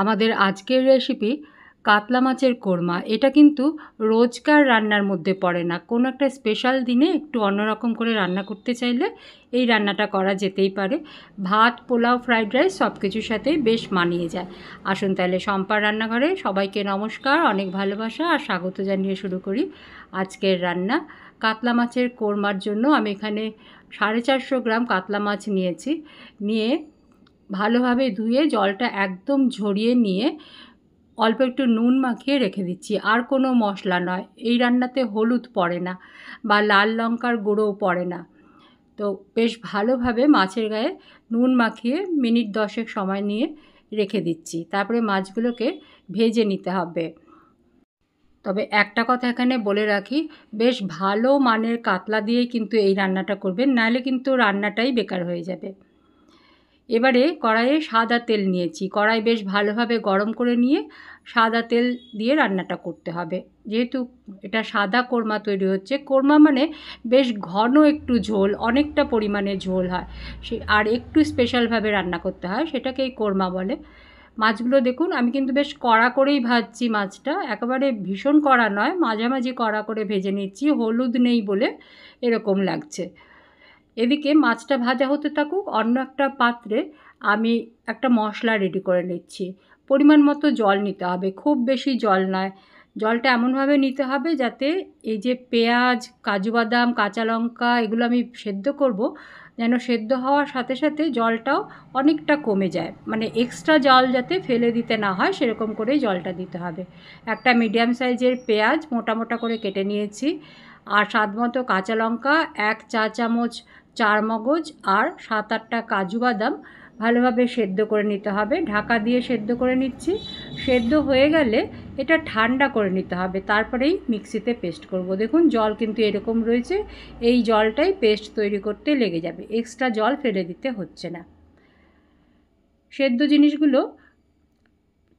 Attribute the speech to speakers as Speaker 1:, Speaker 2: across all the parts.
Speaker 1: আমাদের আজকের রেসিপি কাতলা মাছের কোরমা। এটা কিন্তু রোজকার রান্নার মধ্যে পড়ে না, কোনো একটা স্পেশাল দিনে একটু অন্যরকম করে রান্না করতে চাইলে এই রান্নাটা করা যেতেই পারে। ভাত, পোলাও, ফ্রাইড রাইস সব কিছুর সাথেই বেশ মানিয়ে যায়। আসুন তাহলে শম্পার রান্নাঘরে সবাইকে নমস্কার, অনেক ভালোবাসা আর স্বাগত জানিয়ে শুরু করি আজকের রান্না। কাতলা মাছের কোরমার জন্য আমি এখানে 450 গ্রাম কাতলা মাছ নিয়ে ভালোভাবে ধুয়ে জলটা একদম ঝরিয়ে নিয়ে অল্প একটু নুন মাখিয়ে রেখে দিচ্ছি। আর কোনো মশলা নয়, এই রান্নাতে হলুদ পড়ে না বা লাল লঙ্কার গুঁড়োও পড়ে না। তো বেশ ভালোভাবে মাছের গায়ে নুন মাখিয়ে মিনিট 10 সময় নিয়ে রেখে দিচ্ছি। তারপরে মাছগুলোকে ভেজে নিতে হবে। তবে একটা কথা এখানে বলে রাখি, বেশ ভালো মানের কাতলা দিয়েই কিন্তু এই রান্নাটা করবেন, নাহলে কিন্তু রান্নাটাই বেকার হয়ে যাবে। এবারে কড়াইয়ে সাদা তেল নিয়েছি, কড়াই বেশ ভালোভাবে গরম করে নিয়ে সাদা তেল দিয়ে রান্নাটা করতে হবে। যেহেতু এটা সাদা কোরমা তৈরি হচ্ছে, কোরমা মানে বেশ ঘন একটু ঝোল, অনেকটা পরিমাণে ঝোল হয়, আর একটু স্পেশালভাবে রান্না করতে হয়, সেটাকেই কোরমা বলে। মাছগুলো দেখুন আমি কিন্তু বেশ কড়া করেই ভাজছি মাছটা, একেবারে ভীষণ কড়া নয়, মাঝামাঝি কড়া করে ভেজে নিচ্ছি, হলুদ নেই বলে এরকম লাগছে। এদিকে মাছটা ভাজা হতে থাকুক, অন্য একটা পাত্রে আমি একটা মশলা রেডি করে নিচ্ছি। পরিমাণ মতো জল নিতে হবে, খুব বেশি জল নয়। জলটা এমনভাবে নিতে হবে যাতে এই যে পেঁয়াজ, কাজু বাদাম, কাঁচা লঙ্কা এগুলো আমি সেদ্ধ করব, যেন সেদ্ধ হওয়ার সাথে সাথে জলটাও অনেকটা কমে যায়, মানে এক্সট্রা জল যাতে ফেলে দিতে না হয় সেরকম করেই জলটা দিতে হবে। একটা মিডিয়াম সাইজের পেঁয়াজ মোটা মোটা করে কেটে নিয়েছি, আর স্বাদমতো কাঁচা লঙ্কা, 1 চা চামচ চারমগজ আর 7-8টা কাজু বাদাম ভালোভাবে সেদ্ধ করে নিতে হবে। ঢাকা দিয়ে সেদ্ধ করে নিচ্ছি। সেদ্ধ হয়ে গেলে এটা ঠান্ডা করে নিতে হবে, তারপরেই মিক্সিতে পেস্ট করব। দেখুন জল কিন্তু এরকম রয়েছে, এই জলটাই পেস্ট তৈরি করতে লেগে যাবে, এক্সট্রা জল ফেলে দিতে হচ্ছে না। সেদ্ধ জিনিসগুলো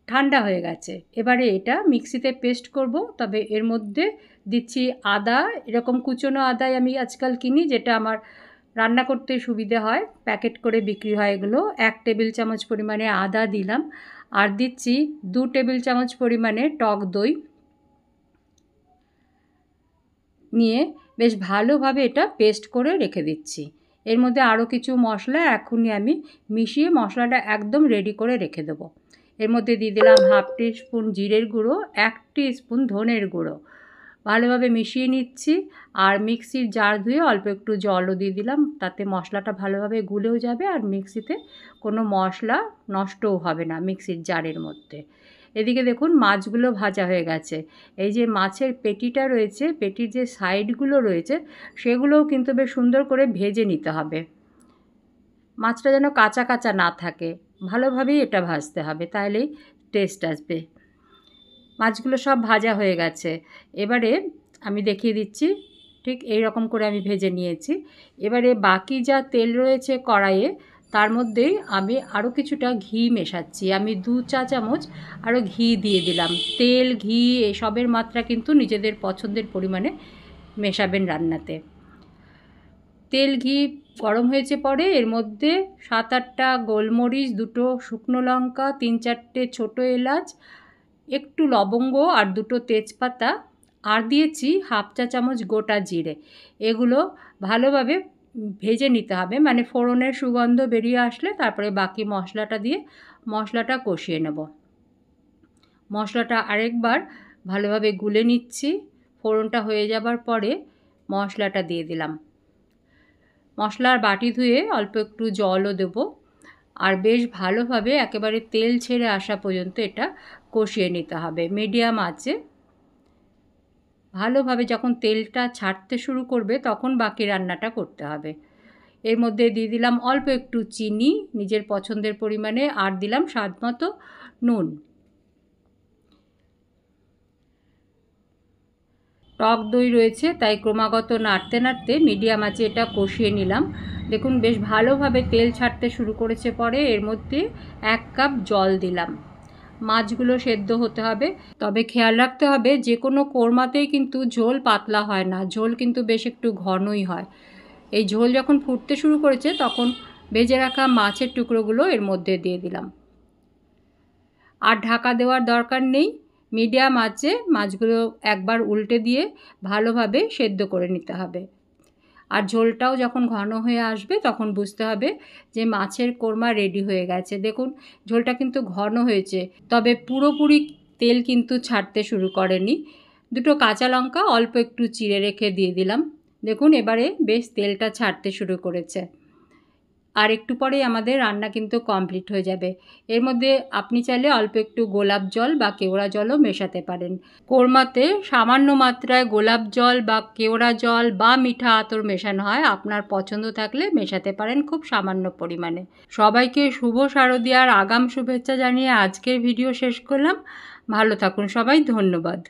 Speaker 1: ঠান্ডা হয়ে গেছে, এবারে এটা মিক্সিতে পেস্ট করব। তবে এর মধ্যে দিচ্ছি আদা, এরকম কুচনো আদাই আমি আজকাল কিনি, যেটা আমার রান্না করতে সুবিধে হয়, প্যাকেট করে বিক্রি হয় এগুলো। 1 টেবিল চামচ পরিমাণে আদা দিলাম, আর দিচ্ছি 2 টেবিল চামচ পরিমাণে টক দই নিয়ে বেশ ভালোভাবে এটা পেস্ট করে রেখে দিচ্ছি। এর মধ্যে আরও কিছু মশলা এখনই আমি মিশিয়ে মশলাটা একদম রেডি করে রেখে দেবো। এর মধ্যে দিয়ে দিলাম 1/2 টিস্পুন জিরের গুঁড়ো, 1 টিস্পুন ধনের গুঁড়ো, ভালোভাবে মিশিয়ে নিচ্ছি। আর মিক্সির জার ধুয়ে অল্প একটু জলও দিয়ে দিলাম, তাতে মশলাটা ভালোভাবে গুলেও যাবে আর মিক্সিতে কোনো মশলা নষ্টও হবে না মিক্সির জারের মধ্যে। এদিকে দেখুন মাছগুলো ভাজা হয়ে গেছে। এই যে মাছের পেটিটা রয়েছে, পেটির যে সাইডগুলো রয়েছে সেগুলোও কিন্তু বেশ সুন্দর করে ভেজে নিতে হবে। মাছটা যেন কাঁচা কাঁচা না থাকে, ভালোভাবেই এটা ভাজতে হবে, তাহলেই টেস্ট আসবে। মাছগুলো সব ভাজা হয়ে গেছে, এবারে আমি দেখিয়ে দিচ্ছি, ঠিক এই রকম করে আমি ভেজে নিয়েছি। এবারে বাকি যা তেল রয়েছে কড়াইয়ে, তার মধ্যেই আমি আরও কিছুটা ঘি মেশাচ্ছি। আমি 2 চা চামচ আরও ঘি দিয়ে দিলাম। তেল, ঘি এসবের মাত্রা কিন্তু নিজেদের পছন্দের পরিমাণে মেশাবেন রান্নাতে। তেল ঘি গরম হয়েছে পরে এর মধ্যে 7-8টা গোলমরিচ, 2টো শুকনো লঙ্কা, 3-4টে ছোটো এলাচ, একটু লবঙ্গ আর 2টো তেজপাতা, আর দিয়েছি 1/2 চা চামচ গোটা জিরে। এগুলো ভালোভাবে ভেজে নিতে হবে, মানে ফোড়নের সুগন্ধ বেরিয়ে আসলে তারপরে বাকি মশলাটা দিয়ে মশলাটা কষিয়ে নেব। মশলাটা আরেকবার ভালোভাবে গুলে নিচ্ছি। ফোড়নটা হয়ে যাবার পরে মশলাটা দিয়ে দিলাম। মশলার বাটি ধুয়ে অল্প একটু জলও দেবো, আর বেশ ভালোভাবে একেবারে তেল ছেড়ে আসা পর্যন্ত এটা কষিয়ে নিতে হবে মিডিয়াম আঁচে। ভালোভাবে যখন তেলটা ছাড়তে শুরু করবে তখন বাকি রান্নাটা করতে হবে। এর মধ্যে দিয়ে দিলাম অল্প একটু চিনি নিজের পছন্দের পরিমাণে, আর দিলাম স্বাদমতো নুন। টক দই রয়েছে, তাই ক্রমাগত নাড়তে নাড়তে মিডিয়াম আঁচে এটা কষিয়ে নিলাম। দেখুন বেশ ভালোভাবে তেল ছাড়তে শুরু করেছে, পরে এর মধ্যে 1 কাপ জল দিলাম। মাছগুলো সেদ্ধ হতে হবে, তবে খেয়াল রাখতে হবে যে কোনো কোরমাতেই কিন্তু ঝোল পাতলা হয় না, ঝোল কিন্তু বেশ একটু ঘনই হয়। এই ঝোল যখন ফুটতে শুরু করেছে তখন ভেজে রাখা মাছের টুকরোগুলো এর মধ্যে দিয়ে দিলাম। আর ঢাকা দেওয়ার দরকার নেই। মিডিয়াম আঁচে মাছগুলো একবার উল্টে দিয়ে ভালোভাবে সেদ্ধ করে নিতে হবে। আর ঝোলটাও যখন ঘন হয়ে আসবে তখন বুঝতে হবে যে মাছের কোরমা রেডি হয়ে গেছে। দেখুন ঝোলটা কিন্তু ঘন হয়েছে, তবে পুরোপুরি তেল কিন্তু ছাড়তে শুরু করেনি। দুটো কাঁচা লঙ্কা অল্প একটু চিড়ে রেখে দিয়ে দিলাম। দেখুন এবারে বেশ তেলটা ছাড়তে শুরু করেছে। আর একটু পরেই আমাদের রান্না কিন্তু কমপ্লিট হয়ে যাবে। এর মধ্যে আপনি চাইলে অল্প একটু গোলাপ জল বা কেওড়া জলও মেশাতে পারেন। কোরমাতে সামান্য মাত্রায় গোলাপ জল বা কেওড়া জল বা মিঠা আতর মেশানো হয়, আপনার পছন্দ থাকলে মেশাতে পারেন খুব সামান্য পরিমাণে। সবাইকে শুভ শারদীয়ার আগাম শুভেচ্ছা জানিয়ে আজকের ভিডিও শেষ করলাম। ভালো থাকুন সবাই, ধন্যবাদ।